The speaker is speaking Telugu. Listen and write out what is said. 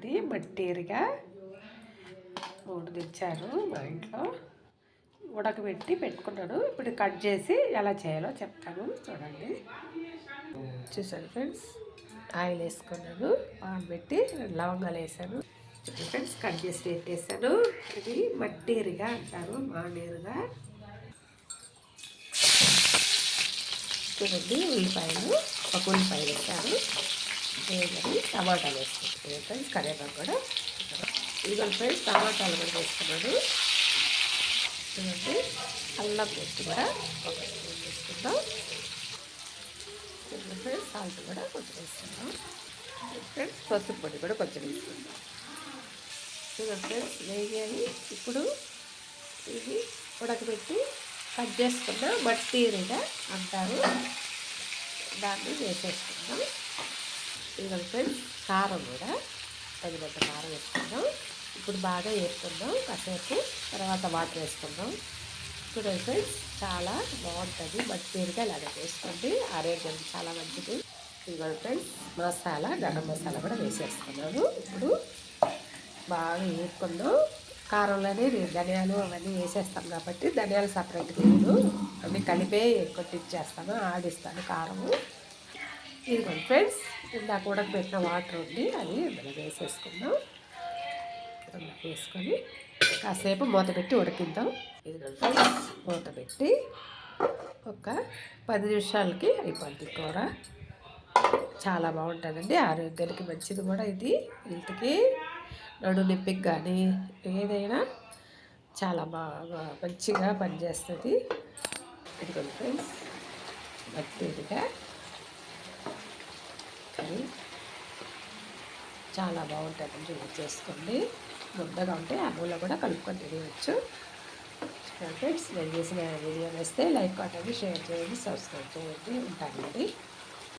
చూడండి మట్టిరిగా 3 తెచ్చారు మా ఇంట్లో ఉడకబెట్టి పెట్టుకున్నాను. ఇప్పుడు కట్ చేసి ఎలా చేయాలో చెప్తాను చూడండి. చూసాను ఫ్రెండ్స్, ఆయిల్ వేసుకున్నాను, పాన్ పెట్టి లవంగాలు వేసాను. చూడండి ఫ్రెండ్స్, కట్ చేసి పెట్టేసాను. ఇది మట్టిరిగా అంటారు, మానేరుగా. చూడండి, ఉల్లిపాయలు, ఒక ఉల్లిపాయలు వేసాను, వేసుకొని టమాటాలు వేసుకుంటాను ఫ్రెండ్స్, కరివేపాకు కూడా. ఇదిగో ఫ్రెండ్స్, టమాటాలు కూడా వేసుకున్నాను. చూడండి, అల్లం పేస్ట్ కూడా ఒక స్పూన్ వేసుకుందాం. చూడండి ఫ్రెండ్స్, సాల్ట్ కూడా కొంచెం వేసుకుందాం. ఫ్రెండ్స్, పసుపు పొడి కూడా కొంచెం వేసుకుందాం. చూడండి ఫ్రెండ్స్, వేయాలి. ఇప్పుడు ఇది ఉడకబెట్టి కట్ చేసుకున్న మట్టిరిగా అంటారు, దాన్ని వేసేసుకుందాం. ఇదిగోండి ఫ్రెండ్స్, కారం కూడా తగినంత కారం వేసుకుందాం. ఇప్పుడు బాగా వేసుకుందాం కాసేపు, తర్వాత వాటర్ వేసుకుందాం. చూడండి ఫ్రెండ్స్, చాలా బాగుంటుంది మట్టిరిగా. ఇలాగ వేసుకోండి, ఆరోగ్యానికి చాలా మంచిది. ఇదిగోండి ఫ్రెండ్స్, మసాలా, గరం మసాలా కూడా వేసేసుకున్నాను. ఇప్పుడు బాగా వేసుకుందాం. కారంలోనే ధనియాలు అవన్నీ వేసేస్తాం కాబట్టి ధనియాలు సపరేట్గా లేదు, అన్నీ కలిపే కొట్టించేస్తాను, ఆడిస్తాను కారము. ఇదిగోండి ఫ్రెండ్స్, ఇందాక ఉడకబెట్టిన వాటర్ ఉంది, అది ఇందులో వేసేసుకుందాం. వేసుకొని కాసేపు మూత పెట్టి ఉడికిద్దాం. ఇదిగోండి ఫ్రెండ్స్, మూత పెట్టి ఒక 10 నిమిషాలకి అయిపోద్ది కూర. చాలా బాగుంటుందండి, ఆరోగ్యానికి మంచిది కూడా ఇది. హెల్త్కి, నడు నొప్పికి కానీ ఏదైనా చాలా బాగా మంచిగా పనిచేస్తుంది. ఇదిగోండి ఫ్రెండ్స్, మట్టిరిగా కర్రీ చాలా బాగుంటుందండి. యూజ్ చేసుకోండి. ముద్దగా ఉంటే అన్నంలో కూడా కలుపుకొని తినవచ్చు. ఫ్రెండ్స్, నేను చేసిన వీడియో వేస్తే లైక్ కొట్టండి, షేర్ చేయండి, సబ్స్క్రైబ్ చేయండి. ఉంటానండి.